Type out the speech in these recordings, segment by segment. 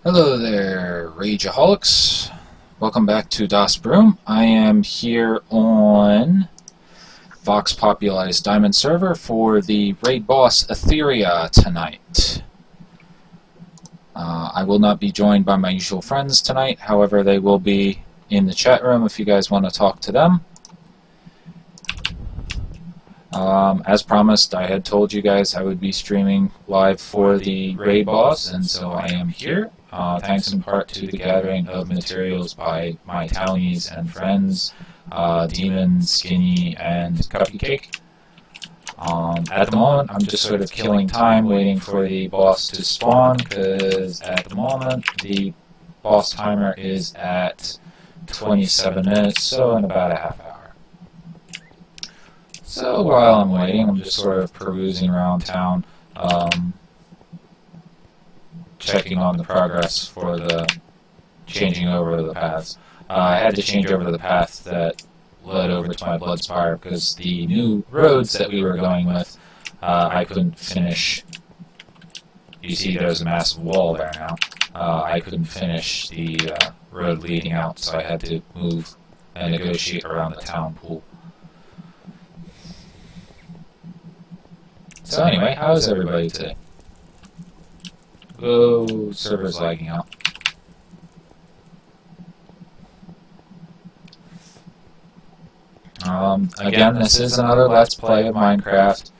Hello there, Rageaholics. Welcome back to Das Broom. I am here on Vox Populi's Diamond server for the Raidboss Etheria tonight. I will not be joined by my usual friends tonight, however they will be in the chat room if you guys want to talk to them. As promised, I had told you guys I would be streaming live for the Raidboss, and so I am here. Thanks in part to the gathering of materials by my townies and friends, Demon, Skinny, and Cupcake. At the moment, I'm just sort of killing time waiting for the boss to spawn, because at the moment, the boss timer is at 27 minutes, so in about a half hour. So while I'm waiting, I'm just sort of perusing around town, checking on the progress for the changing over the paths. I had to change over the path that led over to my blood spire because the new roads that we were going with, I couldn't finish. You see there's a massive wall there now. I couldn't finish the road leading out, so I had to move and negotiate around the town pool. So anyway, how is everybody today? Oh, server's lagging out. Again, this is another Let's Play of Minecraft.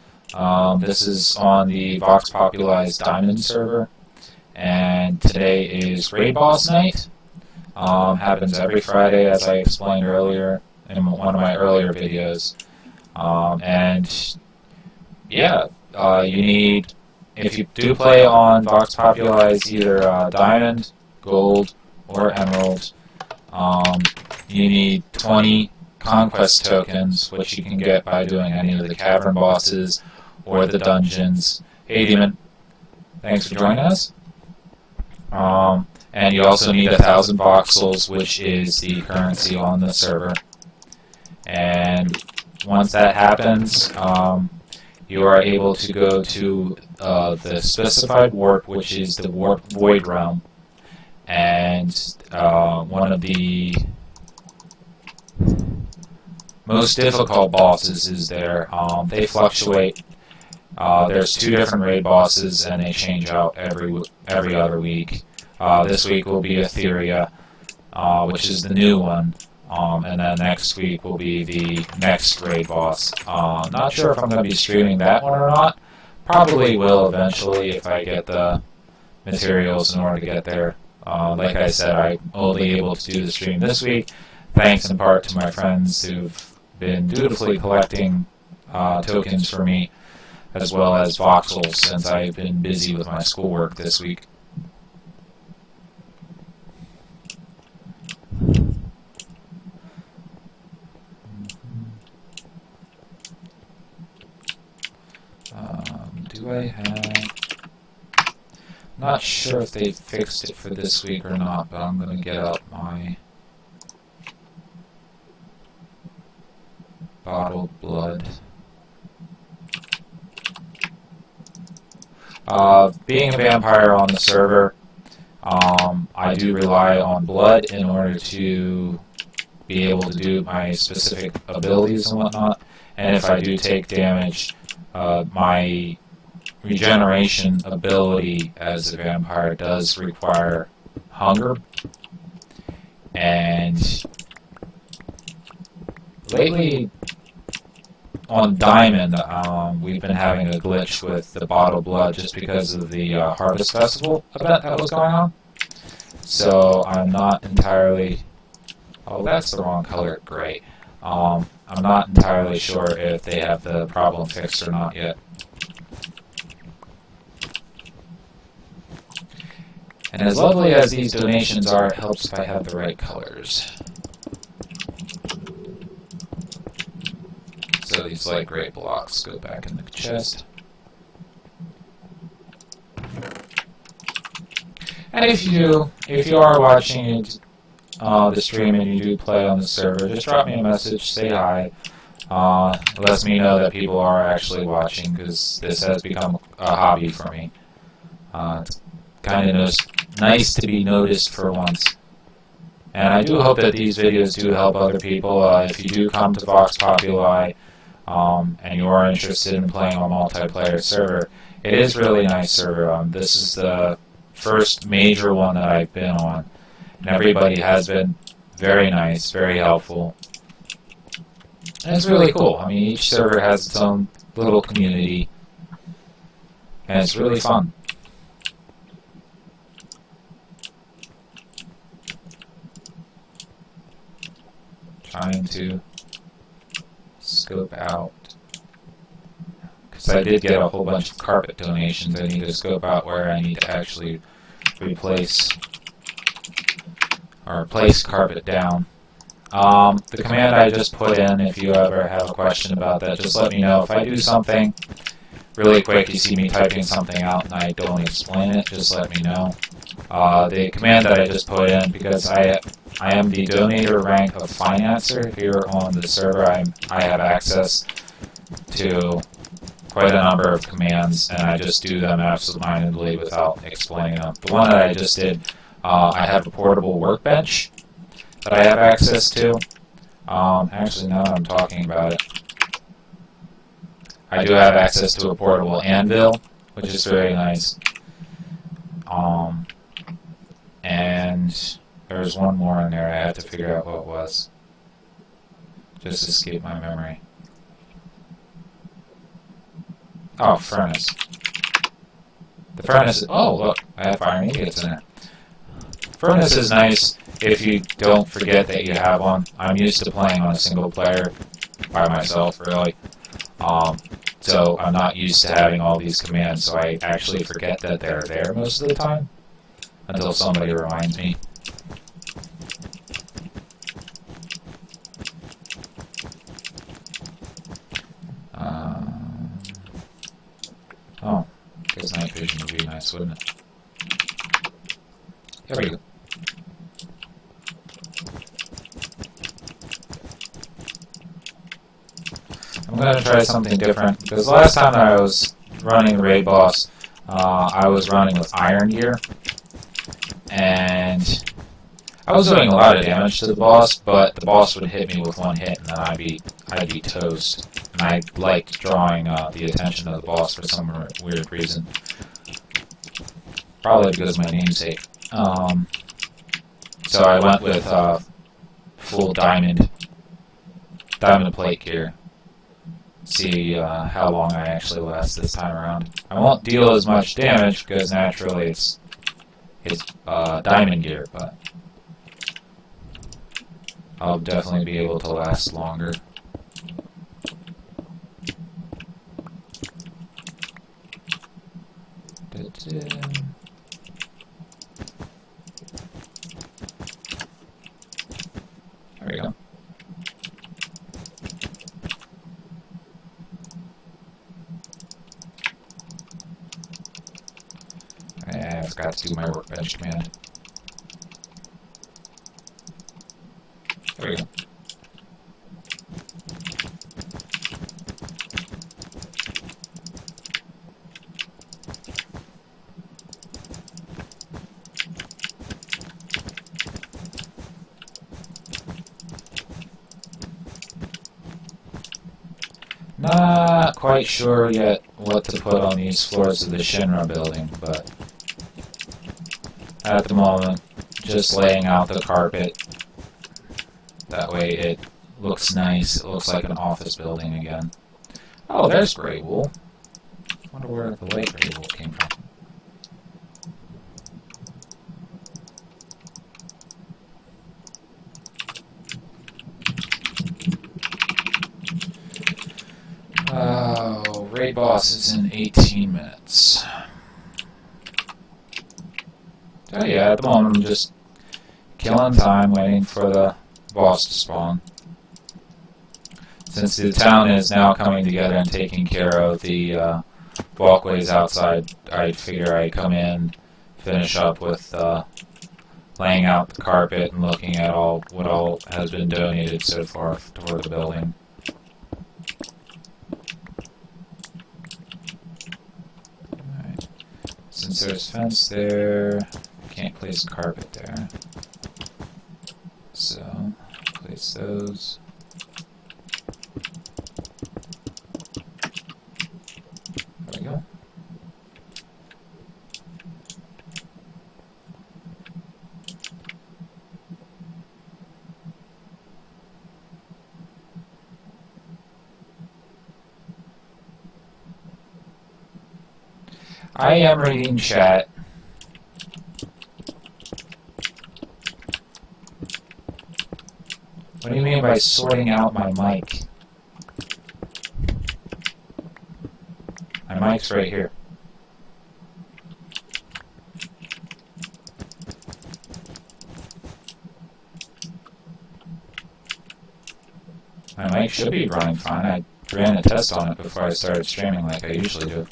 This is on the Vox Populi's Diamond server. And today is Raidboss night. Happens every Friday, as I explained earlier in one of my earlier videos. And yeah, you need, if you do play on Vox Populi's either Diamond, Gold, or Emerald, you need 20 Conquest tokens, which you can get by doing any of the cavern bosses or the dungeons. Hey Demon, thanks for joining us. And you also need 1,000 voxels, which is the currency on the server. And once that happens, you are able to go to the specified warp, which is the Warp Void Realm. And one of the most difficult bosses is there. They fluctuate. There's 2 different raid bosses, and they change out every other week. This week will be Etheria, which is the new one. And then next week will be the next raid boss. Not sure if I'm going to be streaming that one or not. Probably will eventually if I get the materials in order to get there. Like I said, I'm only able to do the stream this week, thanks in part to my friends who've been dutifully collecting tokens for me, as well as voxels, since I've been busy with my schoolwork this week. Do I have... Not sure if they fixed it for this week or not, but I'm going to get out my bottled blood. Being a vampire on the server, I do rely on blood in order to be able to do my specific abilities and whatnot. And if I do take damage, my regeneration ability as a vampire does require hunger. And lately on Diamond, we've been having a glitch with the bottled blood just because of the Harvest Festival event that was going on. So I'm not entirely... Oh, that's the wrong color, gray. I'm not entirely sure if they have the problem fixed or not yet. And as lovely as these donations are, it helps if I have the right colors. So these light gray blocks go back in the chest. And if you are watching the stream and you do play on the server, just drop me a message, say hi. It lets me know that people are actually watching, because this has become a hobby for me. It's kind of nice to be noticed for once. And I do hope that these videos do help other people. If you do come to Vox Populi and you are interested in playing on a multiplayer server, it is really a nice server. This is the first major one that I've been on, and everybody has been very nice, very helpful. And it's really cool. I mean, each server has its own little community, and it's really fun. Trying to scope out, because I did get a whole bunch of carpet donations. I need to scope out where I need to actually replace or place carpet down. The command I just put in, if you ever have a question about that, just let me know. If I do something really quick, you see me typing something out and I don't explain it, just let me know. The command that I just put in, because I am the donator rank of financer here on the server, I have access to quite a number of commands, and I just do them absentmindedly without explaining them. The one that I just did, I have a portable workbench that I have access to. Actually, now that I'm talking about it, I do have access to a portable anvil, which is very nice. And there's one more in there. I have to figure out what it was. Just escaped my memory. Oh, furnace. The furnace. Oh, look, I have iron ingots in there. Furnace is nice if you don't forget that you have one. I'm used to playing on a single player by myself, really. So I'm not used to having all these commands, so I actually forget that they're there most of the time until somebody reminds me. Oh, I guess night vision would be nice, wouldn't it? There we go. I'm going to try something different, because last time that I was running the Raidboss, I was running with iron gear, and I was doing a lot of damage to the boss, but the boss would hit me with one hit, and then I'd be toast. And I liked drawing the attention of the boss for some weird reason. Probably because of my namesake. So I went with full diamond plate gear. See how long I actually last this time around. I won't deal as much damage because naturally it's diamond gear, but I'll definitely be able to last longer. There we go. I forgot to do my workbench command. There we go. Not quite sure yet what to put on these floors of the Shinra building, but at the moment, just laying out the carpet. That way it looks nice. It looks like an office building again. Oh, there's gray wool. I wonder where the light gray wool came from. Oh, Raidboss is in 18 minutes. Oh yeah, at the moment I'm just killing time, waiting for the boss to spawn. Since the town is now coming together and taking care of the walkways outside, I figure I'd come in, finish up with laying out the carpet and looking at what all has been donated so far toward the building. since there's fence there, can't place a carpet there. So, place those. There we go. I am reading chat. What do you mean by sorting out my mic? My mic's right here. My mic should be running fine. I ran a test on it before I started streaming like I usually do.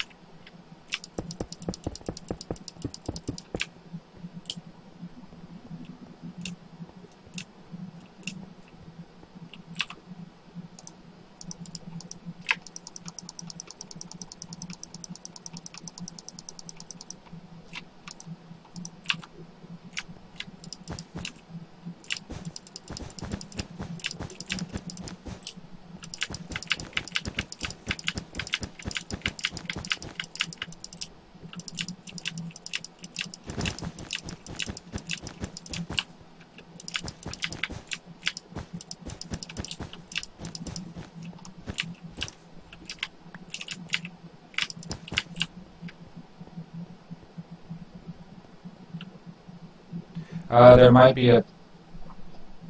There might be a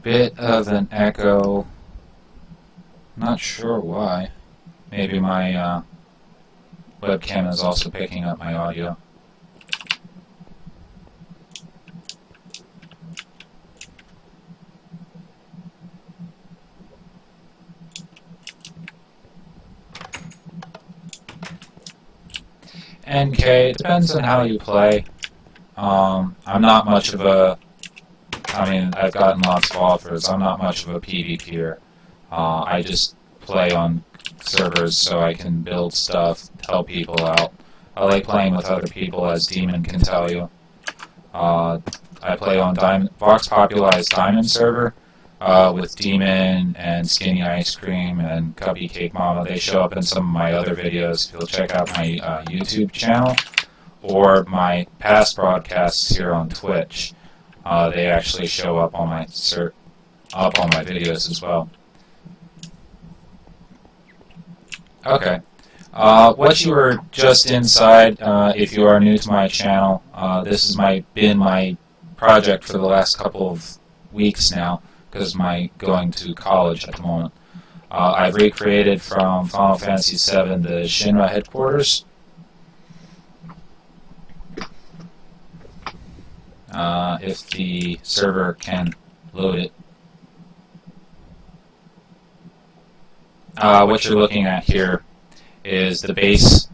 bit of an echo. Not sure why. Maybe my webcam is also picking up my audio. NK, it depends on how you play. I'm not much of a... I mean, I've gotten lots of offers. I'm not much of a PvPer. I just play on servers so I can build stuff, help people out. I like playing with other people, as Demon can tell you. I play on Vox Populi's Diamond server with Demon and Skinny Ice Cream and Cubby Cake Mama. They show up in some of my other videos. If you'll check out my YouTube channel or my past broadcasts here on Twitch. They actually show up on my videos as well. Okay. What you were just inside, if you are new to my channel, this has been my project for the last couple of weeks now, because of my going to college at the moment. I've recreated from Final Fantasy VII the Shinra headquarters. If the server can load it. What you're looking at here is the base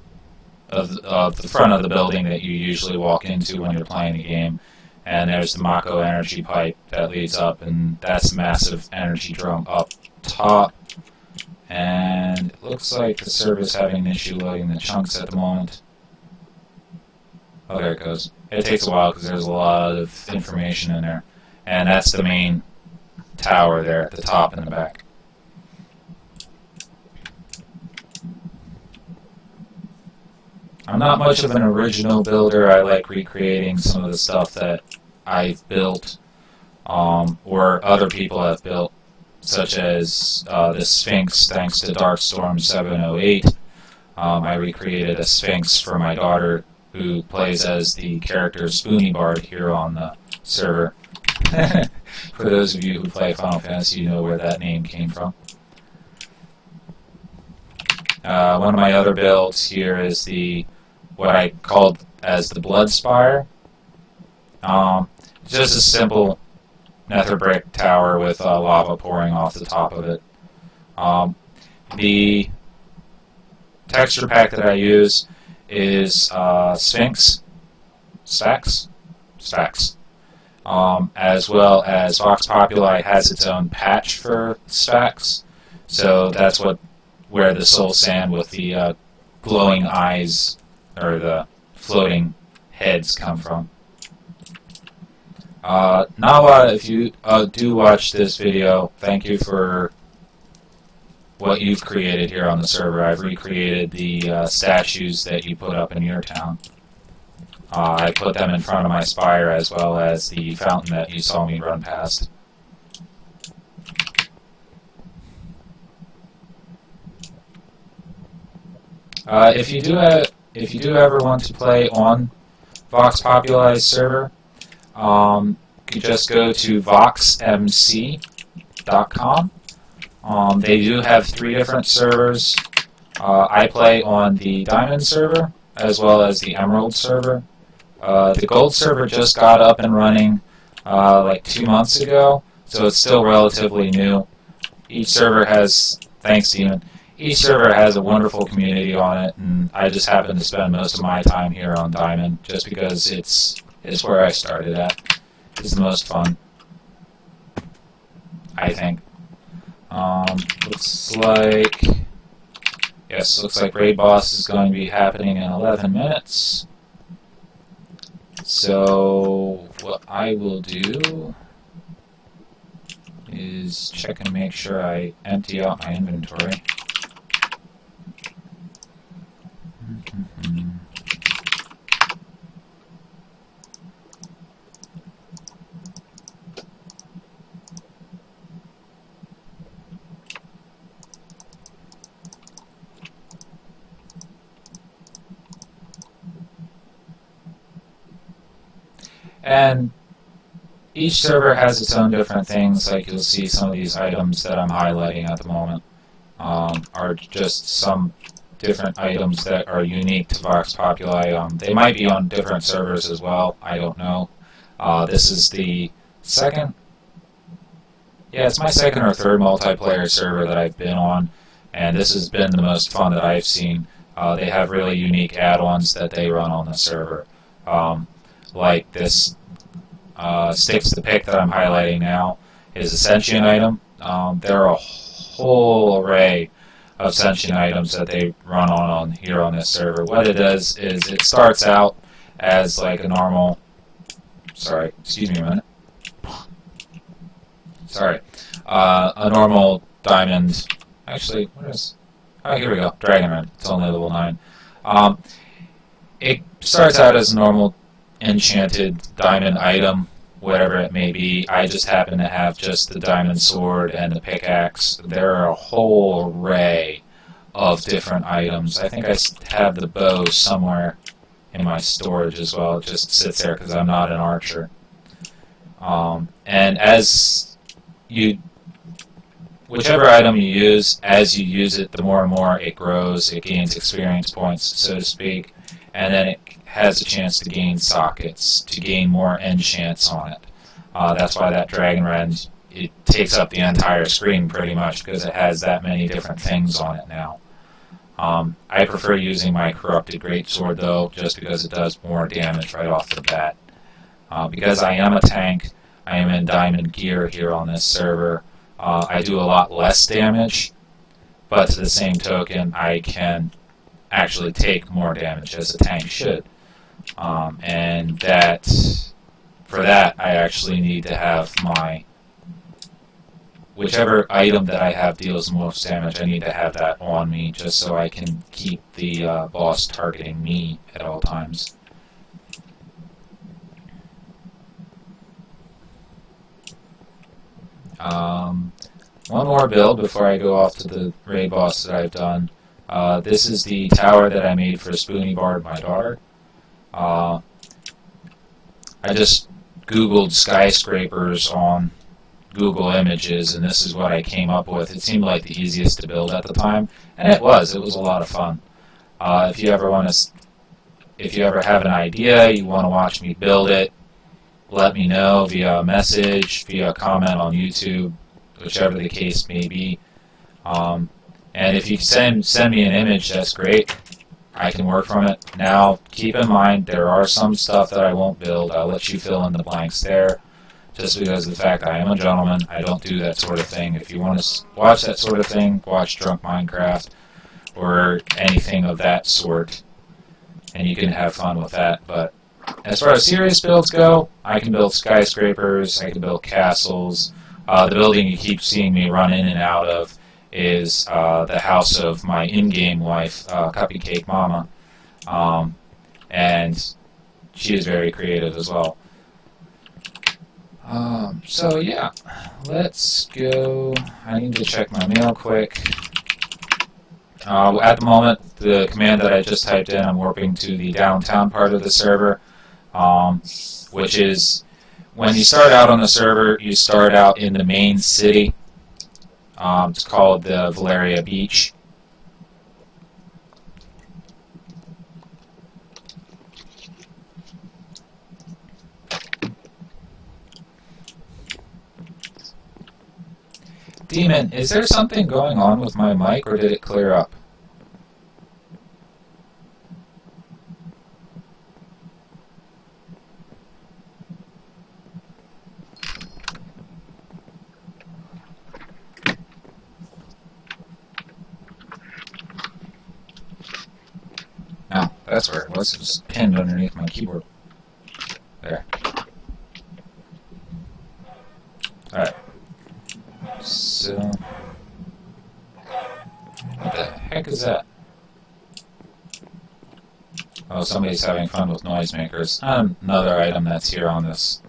of the front of the building that you usually walk into when you're playing the game. And there's the Mako energy pipe that leads up, and that's a massive energy drum up top. And it looks like the server's having an issue loading the chunks at the moment. Oh, there it goes. It takes a while because there's a lot of information in there. And that's the main tower there at the top and the back. I'm not much of an original builder. I like recreating some of the stuff that I've built or other people have built, such as the Sphinx, thanks to Darkstorm708. I recreated a Sphinx for my daughter, who plays as the character Spoony Bard here on the server. For those of you who play Final Fantasy, you know where that name came from. One of my other builds here is what I called as the Blood Spire. Just a simple nether brick tower with lava pouring off the top of it. The texture pack that I use is Sphinx, Stacks, as well as Vox Populi has its own patch for Stacks, so that's where the soul sand with the glowing eyes, or the floating heads come from. Nawa, if you do watch this video, thank you for what you've created here on the server. I've recreated the statues that you put up in your town. I put them in front of my spire as well as the fountain that you saw me run past. If you do ever want to play on Vox Populi's server, you just go to voxmc.com. They do have 3 different servers. I play on the Diamond server as well as the Emerald server. The Gold server just got up and running like 2 months ago, so it's still relatively new. Each server has, thanks Demon, each server has a wonderful community on it, and I just happen to spend most of my time here on Diamond just because it's where I started at. It's the most fun, I think. Looks like Raidboss is going to be happening in 11 minutes. So what I will do is check and make sure I empty out my inventory. And each server has its own different things. Like you'll see some of these items that I'm highlighting at the moment are just some different items that are unique to Vox Populi. They might be on different servers as well. I don't know. This is the second. Yeah, it's my second or third multiplayer server that I've been on, and this has been the most fun that I've seen. They have really unique add-ons that they run on the server. Like this Sticks the Pick that I'm highlighting now is a sentient item. There are a whole array of sentient items that they run on here on this server. What it does is it starts out as like a normal, sorry, excuse me a minute. Sorry, a normal diamond. Actually, what is? Oh, here we go. Dragon Red. It's only level 9. It starts out as a normal enchanted diamond item, whatever it may be. I just happen to have just the diamond sword and the pickaxe. There are a whole array of different items. I think I have the bow somewhere in my storage as well. It just sits there because I'm not an archer. And as you, whichever item you use, as you use it, the more and more it grows. It gains experience points, so to speak, and then it has a chance to gain sockets, to gain more enchants on it. That's why that Dragon Red, it takes up the entire screen pretty much because it has that many different things on it now. I prefer using my Corrupted Greatsword though, just because it does more damage right off the bat. Because I am a tank, I am in diamond gear here on this server, I do a lot less damage, but to the same token I can actually take more damage as a tank should. And that, for that, I actually need to have my, whichever item that I have deals the most damage, I need to have that on me just so I can keep the boss targeting me at all times. One more build before I go off to the Raidboss that I've done. This is the tower that I made for Spoony Bard, my daughter. I just Googled skyscrapers on Google Images, and this is what I came up with. It seemed like the easiest to build at the time, and it was. It was a lot of fun. If you ever have an idea, you want to watch me build it, let me know via a message, via a comment on YouTube, whichever the case may be. And if you send me an image, that's great. I can work from it. Now, keep in mind, there are some stuff that I won't build. I'll let you fill in the blanks there, just because of the fact I am a gentleman. I don't do that sort of thing. If you want to watch that sort of thing, watch Drunk Minecraft or anything of that sort, and you can have fun with that. But as far as serious builds go, I can build skyscrapers, I can build castles. The building you keep seeing me run in and out of is the house of my in-game wife, Cupcake Mama. And she is very creative as well. So yeah, let's go. I need to check my mail quick. At the moment, the command that I just typed in, I'm warping to the downtown part of the server, which is, when you start out on the server, you start out in the main city. It's called the Valeria Beach. Demon, is there something going on with my mic, or did it clear up? No, that's where it was. It was pinned underneath my keyboard. There. Alright. So, what the heck is that? Oh, somebody's having fun with noisemakers. Another item that's here on this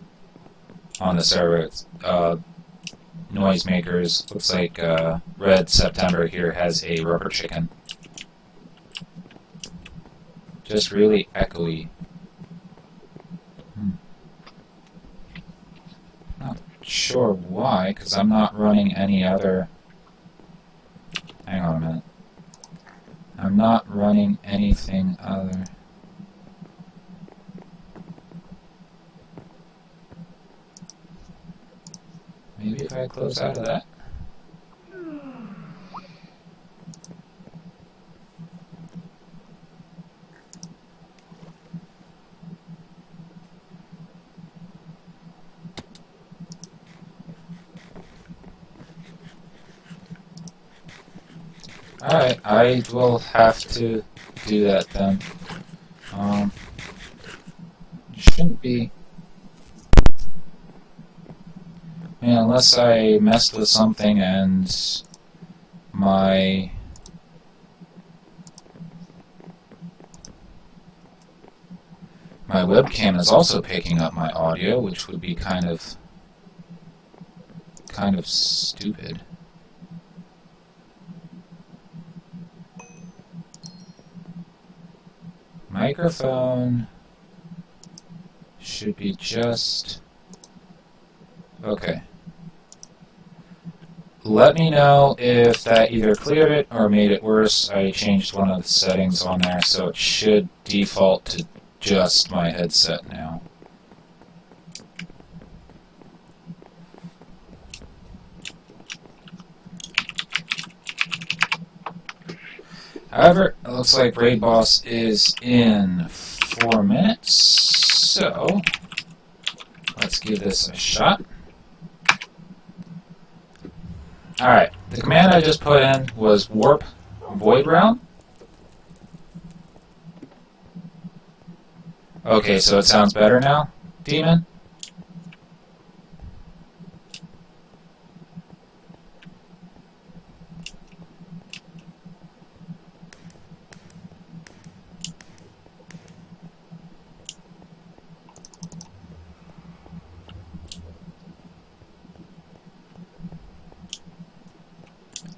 server. It's, noisemakers. Looks like Red September here has a rubber chicken. Just really echoey. Not sure why, because I'm not running any other... Hang on a minute. I'm not running anything other... Maybe if I close out of that? Alright, I will have to do that then. Shouldn't be... Yeah, unless I messed with something and my webcam is also picking up my audio, which would be kind of stupid. Microphone should be just okay. Let me know if that either cleared it or made it worse. I changed one of the settings on there, so it should default to just my headset now. However, it looks like Raidboss is in 4 minutes, so let's give this a shot. Alright, the command I just put in was warp void realm. Okay, so it sounds better now, Demon?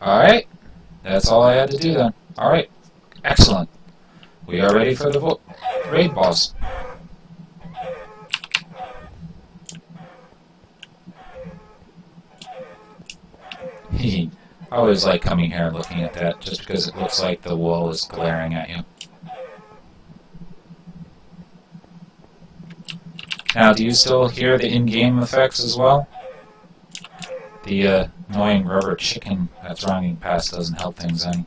Alright, that's all I had to do then. Alright, excellent. We are ready for the raid boss. I always like coming here and looking at that, just because it looks like the wall is glaring at you. Now, do you still hear the in-game effects as well? The annoying rubber chicken that's running past doesn't help things any.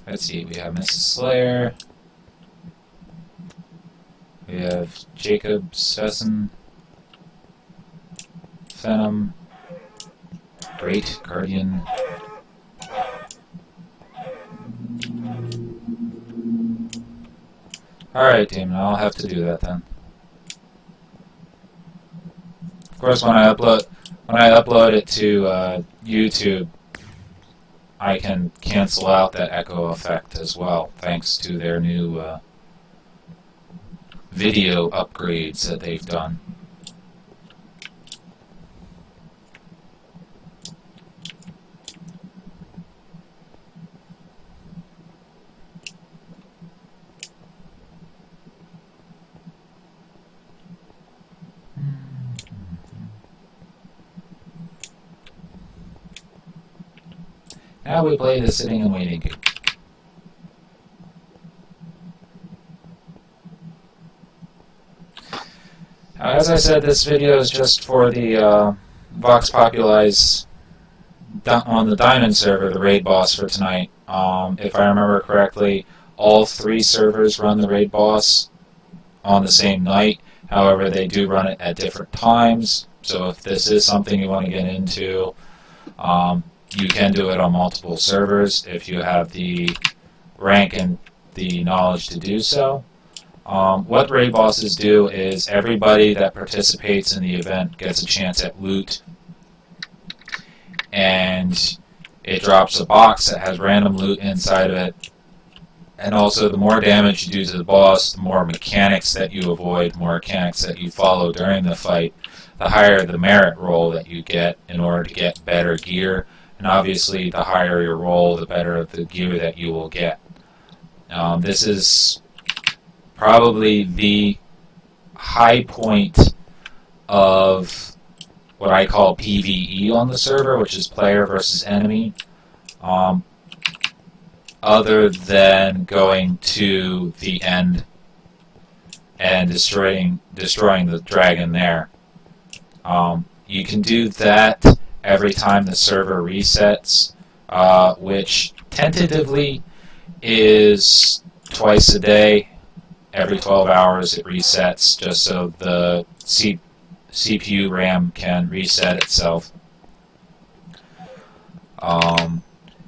Let's see, we have Mrs. Slayer. We have Jacob Sesson. Venom. Great Guardian. Alright, Demon, I'll have to do that then. Of course, when I upload it to YouTube, I can cancel out that echo effect as well, thanks to their new video upgrades that they've done. Now we play the sitting and waiting game. As I said, this video is just for the Vox Populi's on the Diamond server, the Raidboss for tonight. If I remember correctly, all 3 servers run the Raidboss on the same night. However, they do run it at different times. So if this is something you want to get into, you can do it on multiple servers if you have the rank and the knowledge to do so. What raid bosses do is everybody that participates in the event gets a chance at loot, and it drops a box that has random loot inside of it. And also, the more damage you do to the boss, the more mechanics that you avoid, more mechanics that you follow during the fight, the higher the merit roll that you get in order to get better gear. And obviously, the higher your roll, the better the gear that you will get. This is probably the high point of what I call PvE on the server, which is player versus enemy. Other than going to the end and destroying the dragon there. You can do that every time the server resets, which tentatively is twice a day. Every 12 hours it resets, just so the CPU RAM can reset itself.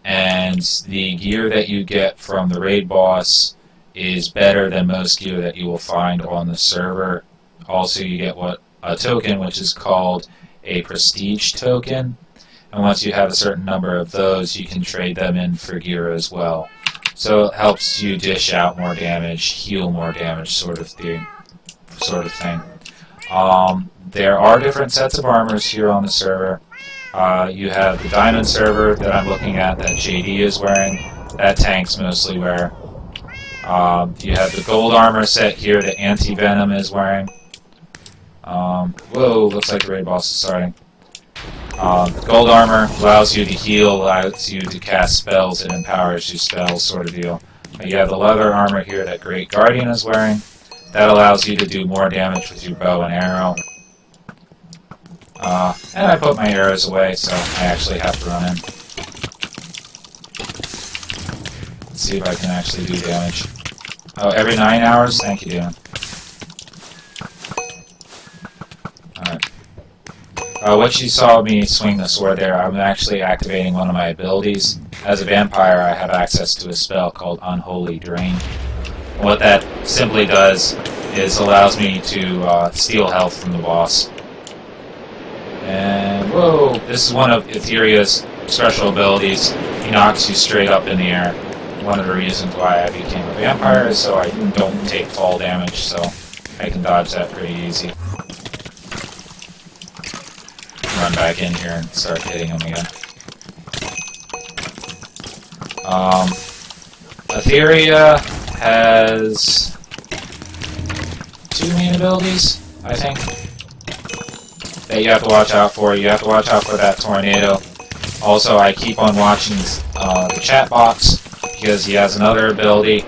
And the gear that you get from the raid boss is better than most gear that you will find on the server. Also, you get a token which is called a prestige token, and once you have a certain number of those, you can trade them in for gear as well. So it helps you dish out more damage, heal more damage, sort of thing. There are different sets of armors here on the server. You have the diamond server that I'm looking at that JD is wearing, that tanks mostly wear. You have the gold armor set here that Anti-Venom is wearing. Whoa, looks like the raid boss is starting. The gold armor allows you to heal, allows you to cast spells, and empowers you spells, sort of deal. You have the leather armor here that Great Guardian is wearing. That allows you to do more damage with your bow and arrow. And I put my arrows away, so I actually have to run in. Let's see if I can actually do damage. Oh, every 9 hours? Thank you, Dan. Alright. What you saw me swing the sword there, I'm actually activating one of my abilities. As a vampire, I have access to a spell called Unholy Drain. What that simply does is allows me to steal health from the boss. And, whoa, this is one of Etheria's special abilities. He knocks you straight up in the air. One of the reasons why I became a vampire is so I don't take fall damage, so I can dodge that pretty easy. Run back in here and start hitting him again. Etheria has 2 main abilities, I think, that you have to watch out for. You have to watch out for that tornado. Also, I keep on watching the chat box because he has another ability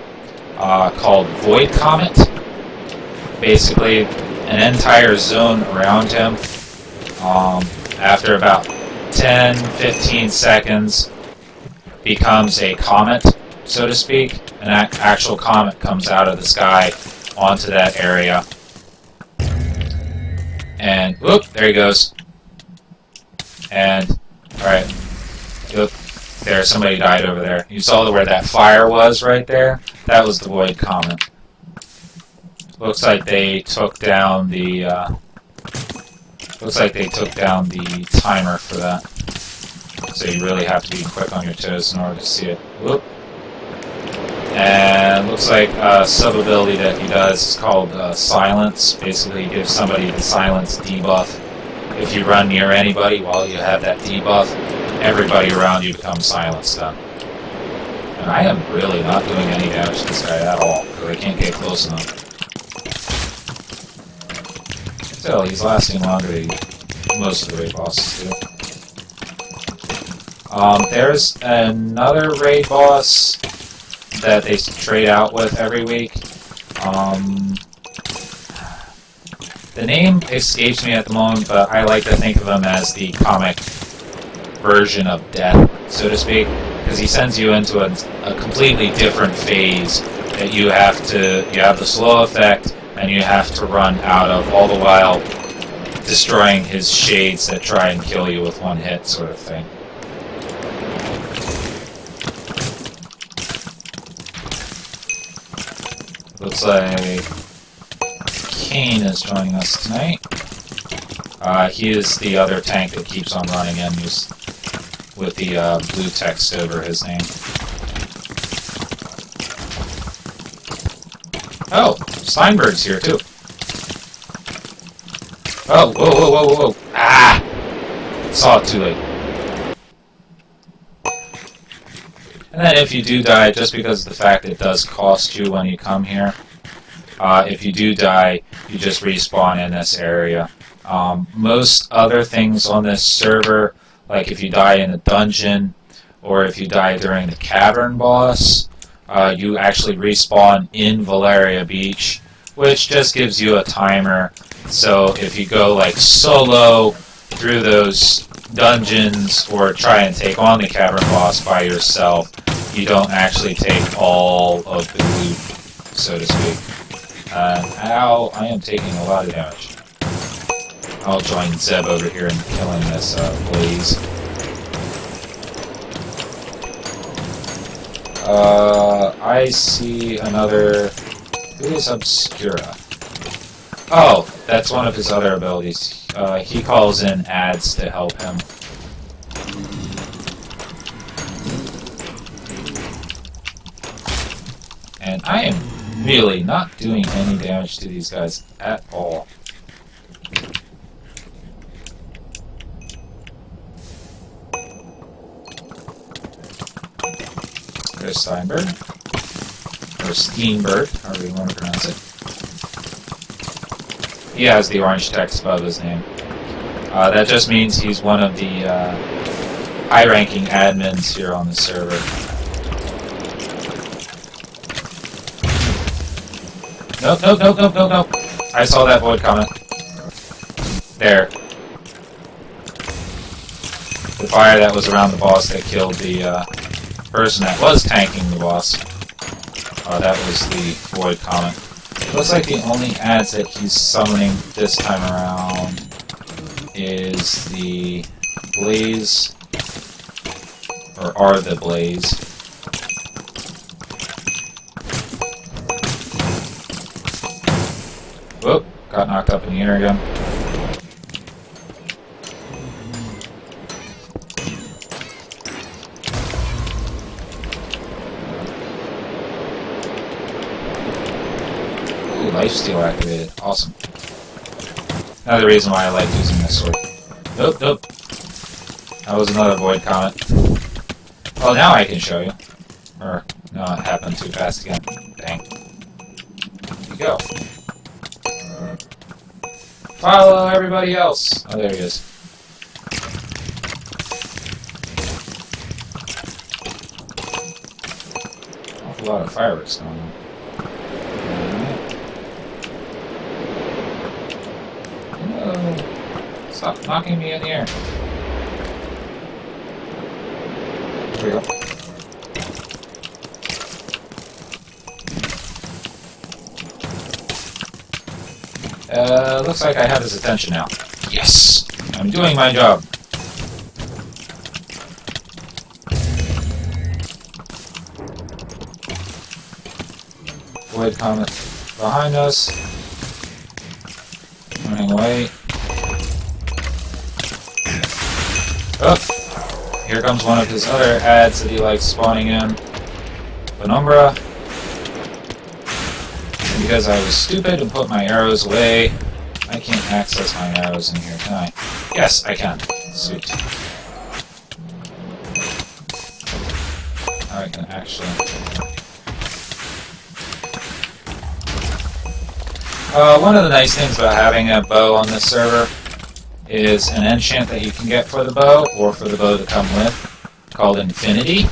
called Void Comet. Basically, an entire zone around him, after about 10-15 seconds, becomes a comet, so to speak. An actual comet comes out of the sky onto that area. And, whoop, there he goes. And Alright. Look, there, somebody died over there. You saw where that fire was right there? That was the Void Comet. Looks like they took down the, timer for that. So you really have to be quick on your toes in order to see it. Whoop. And looks like a sub-ability that he does is called Silence. Basically, he gives somebody the Silence debuff. If you run near anybody while you have that debuff, everybody around you becomes silenced then. And I am really not doing any damage to this guy at all, because I can't get close enough. Still, he's lasting longer than most of the raid bosses do. There's another raid boss that they trade out with every week. The name escapes me at the moment, but I like to think of him as the comic version of Death, so to speak, because he sends you into a completely different phase that you have the slow effect, and you have to run out of, all the while destroying his shades that try and kill you with one hit, sort of thing. Looks like Kane is joining us tonight. He is the other tank that keeps on running in, with the blue text over his name. Oh, Steinberg's here too. Oh, whoa, whoa, whoa, whoa, whoa. Ah! Saw it too late. And then if you do die, just because of the fact it does cost you when you come here, if you do die, you just respawn in this area. Most other things on this server, like if you die in a dungeon, or if you die during the cavern boss, you actually respawn in Valeria Beach, which just gives you a timer. So if you go like solo through those dungeons, or try and take on the cavern boss by yourself, you don't actually take all of the loot, so to speak. Ow, I am taking a lot of damage. I'll join Zeb over here in killing this blaze. I see another... Who is Obscura? Oh, that's one of his other abilities. He calls in ads to help him. And I am really not doing any damage to these guys at all. There's Steinberg. Or Steenberg, however you want to pronounce it. He has the orange text above his name. That just means he's one of the high-ranking admins here on the server. Nope, nope, nope, nope, nope, nope. I saw that void comment. There. The fire that was around the boss that killed the person that was tanking the boss. That was the void comment. Looks like the only ads that he's summoning this time around is the Blaze, or are the Blaze. Whoop, got knocked up in the air again. Lifesteal activated. Awesome. Another reason why I like using this sword. Nope, nope. That was another void comet. Well, now I can show you. Or, no, it happened too fast again. Dang. There you go. Follow everybody else. Oh, there he is. Awful lot of fireworks going on. Stop knocking me in the air. There we go. Looks like I have his attention now. Yes! I'm doing my job. Void Comet behind us. Running away. Oh! Here comes one of his other ads that he likes spawning in. Penumbra. And because I was stupid and put my arrows away, I can't access my arrows in here, can I? Yes, I can. Sweet. I can actually... one of the nice things about having a bow on this server is an enchant that you can get for the bow, or for the bow to come with, called Infinity.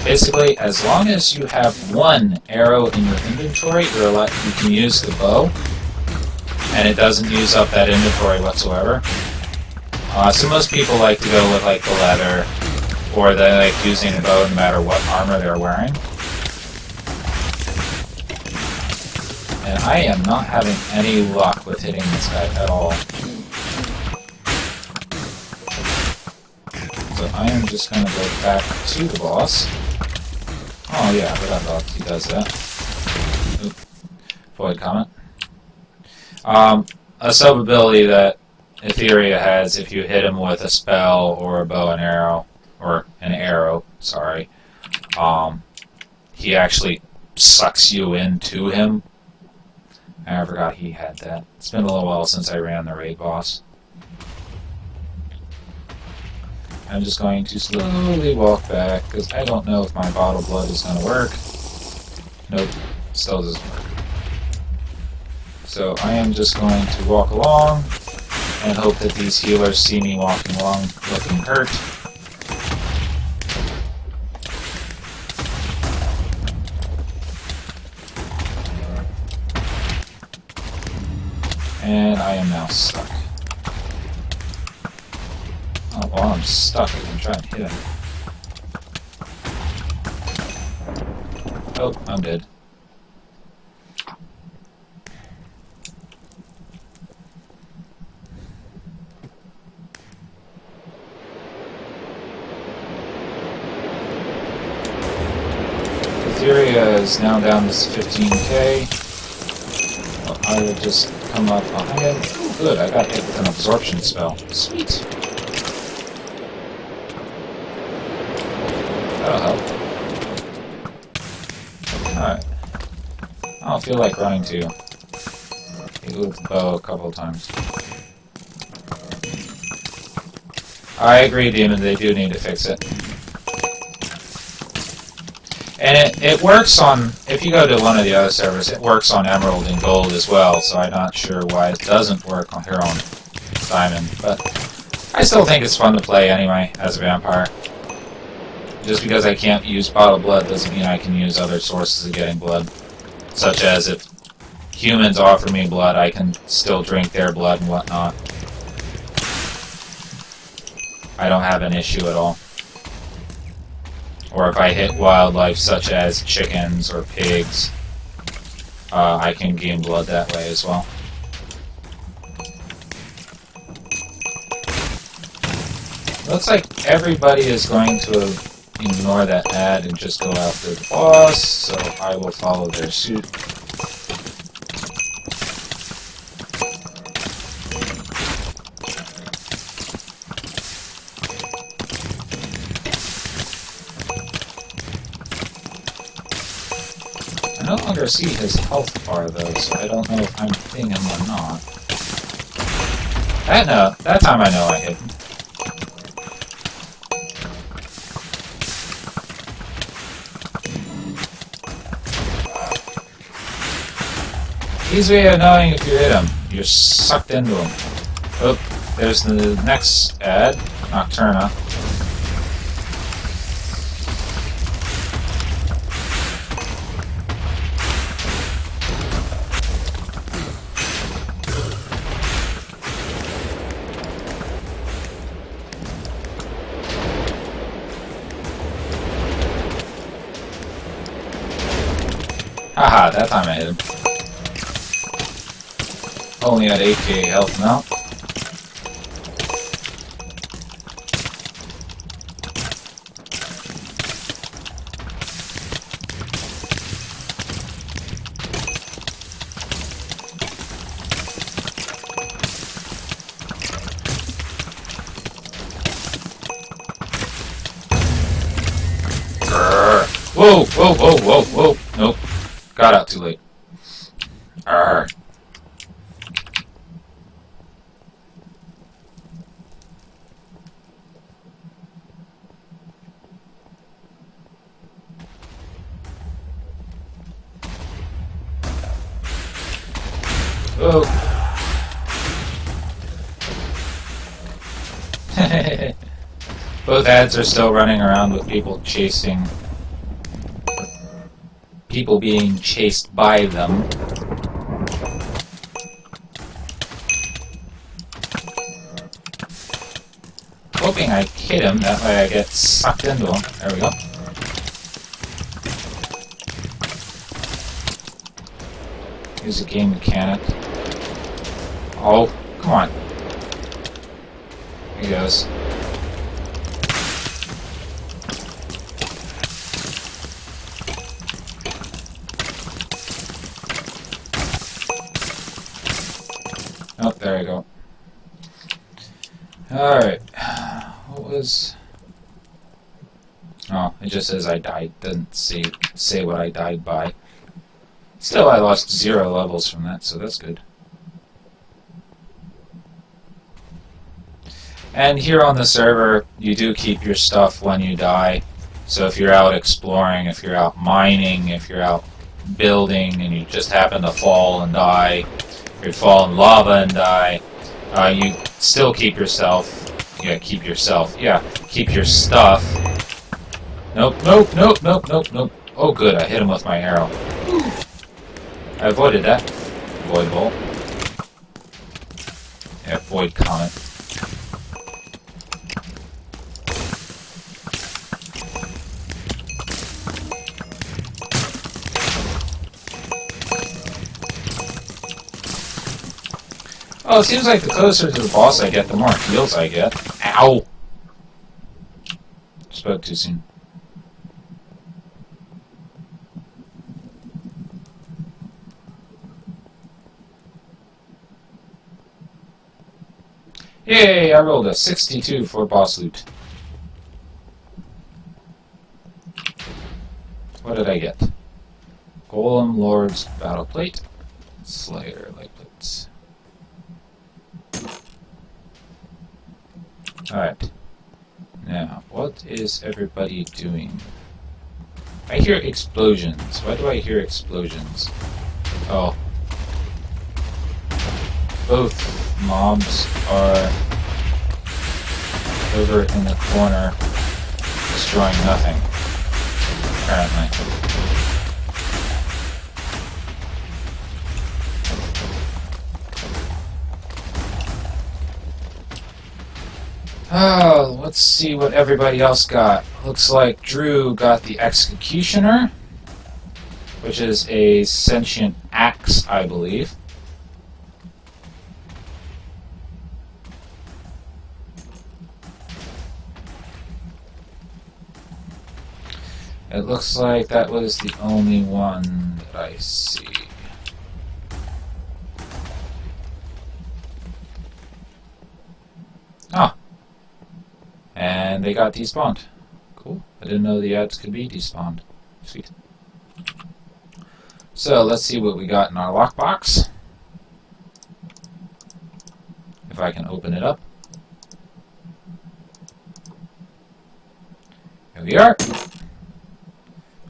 Basically, as long as you have one arrow in your inventory, you can use the bow, and it doesn't use up that inventory whatsoever. So most people like to go with like the leather, or they like using the bow no matter what armor they're wearing. And I am not having any luck with hitting this guy at all. So I am just going to go back to the boss. Oh yeah, I forgot about he does that. Oop. Void Comet. A sub-ability that Etheria has, if you hit him with a spell or a bow and arrow, or an arrow, sorry, he actually sucks you into him. I forgot he had that. It's been a little while since I ran the Raidboss. I'm just going to slowly walk back, because I don't know if my bottle blood is going to work. Nope, still doesn't work. So I am just going to walk along, and hope that these healers see me walking along looking hurt. And I am now stuck. Oh, while I'm stuck, I can try and hit him. Oh, I'm dead. Etheria is now down to 15k. Well, I will just come up behind him. Ooh, good, I got hit with an absorption spell. Sweet. That'll help. Alright. I don't feel like running too. Hit with the bow a couple of times. I agree, Demon, they do need to fix it. And it works on, if you go to one of the other servers, it works on Emerald and Gold as well, so I'm not sure why it doesn't work on here on Diamond. But I still think it's fun to play anyway, as a vampire. Just because I can't use bottled blood doesn't mean I can use other sources of getting blood. Such as if humans offer me blood, I can still drink their blood and whatnot. I don't have an issue at all. Or if I hit wildlife such as chickens or pigs, I can gain blood that way as well. Looks like everybody is going to ignore that ad and just go after the boss, so I will follow their suit. I no longer see his health bar though, so I don't know if I'm hitting him or not. That time I know I hit him. Easy way of knowing if you hit him. You're sucked into him. Oh, there's the next ad, Nocturna. Haha, that time I hit him. Only at 8k health now. Whoa, whoa, whoa, whoa, whoa. Nope. Got out too late. Arr. Oh. Both ads are still running around with people chasing... people being chased by them. Hoping I hit him, that way I get sucked into him. There we go. Here's a game mechanic. Oh, come on. Here he goes. Oh, there I go. Alright. What was... Oh, it just says I died. Doesn't say what I died by. Still, I lost 0 levels from that, so that's good. And here on the server, you do keep your stuff when you die. So if you're out exploring, if you're out mining, if you're out building, and you just happen to fall and die, or you fall in lava and die, you still keep yourself. Yeah, keep yourself. Yeah, keep your stuff. Nope, nope, nope, nope, nope, nope. Oh good, I hit him with my arrow. I avoided that. Avoidable. Yeah, void comet. Oh, it seems like the closer to the boss I get, the more heals I get. Ow! Spoke too soon. Yay, I rolled a 62 for boss loot. What did I get? Golem Lord's Battle Plate. Slayer Light Plates. Alright. Now, what is everybody doing? I hear explosions. Why do I hear explosions? Oh. Both mobs are over in the corner destroying nothing, apparently. Oh, let's see what everybody else got. Looks like Drew got the Executioner, which is a sentient axe, I believe. It looks like that was the only one that I see. Ah. And they got despawned. Cool. I didn't know the ads could be despawned. Sweet. So let's see what we got in our lockbox. If I can open it up. Here we are.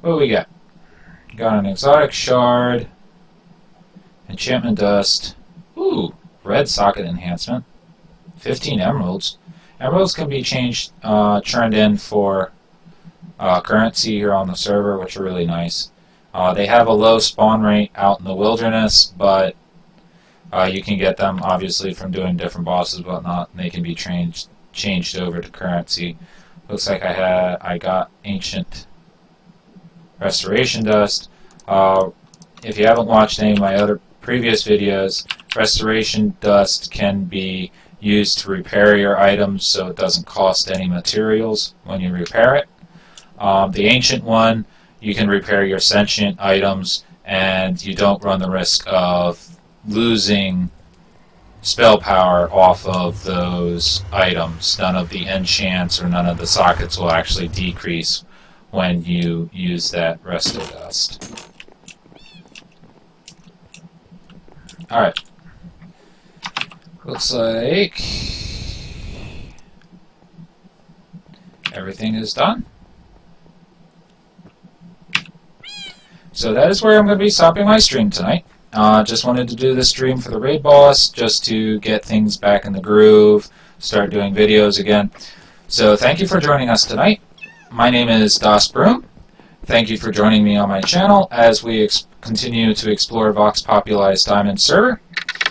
What do we got? Got an exotic shard, enchantment dust, ooh, red socket enhancement, 15 emeralds. Emeralds can be turned in for currency here on the server, which are really nice. They have a low spawn rate out in the wilderness, but you can get them obviously from doing different bosses and whatnot, and they can be changed over to currency. Looks like I got ancient restoration dust. If you haven't watched any of my other previous videos, restoration dust can be used to repair your items so it doesn't cost any materials when you repair it. The ancient one, you can repair your sentient items and you don't run the risk of losing spell power off of those items. None of the enchants or none of the sockets will actually decrease when you use that resto dust. Alright. Looks like everything is done. So that is where I'm going to be stopping my stream tonight. Just wanted to do this stream for the raid boss, just to get things back in the groove, start doing videos again. So thank you for joining us tonight. My name is Das Broom. Thank you for joining me on my channel as we continue to explore Vox Populi's Diamond server.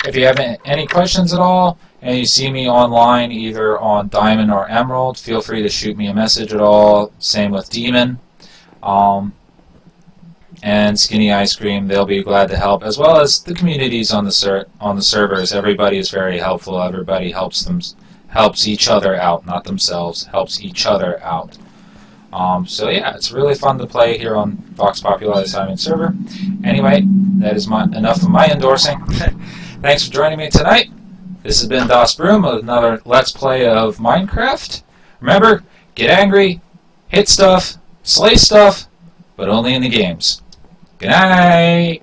If you have any questions at all, and you see me online either on Diamond or Emerald, feel free to shoot me a message at all. Same with Demon. And Skinny Ice Cream, they'll be glad to help, as well as the communities on the servers. Everybody is very helpful. Everybody helps each other out, not themselves. Helps each other out. So yeah, it's really fun to play here on Vox Populi's Diamond server. Anyway, that is enough of my endorsing. Thanks for joining me tonight. This has been Das Broom with another Let's Play of Minecraft. Remember, get angry, hit stuff, slay stuff, but only in the games. Good night!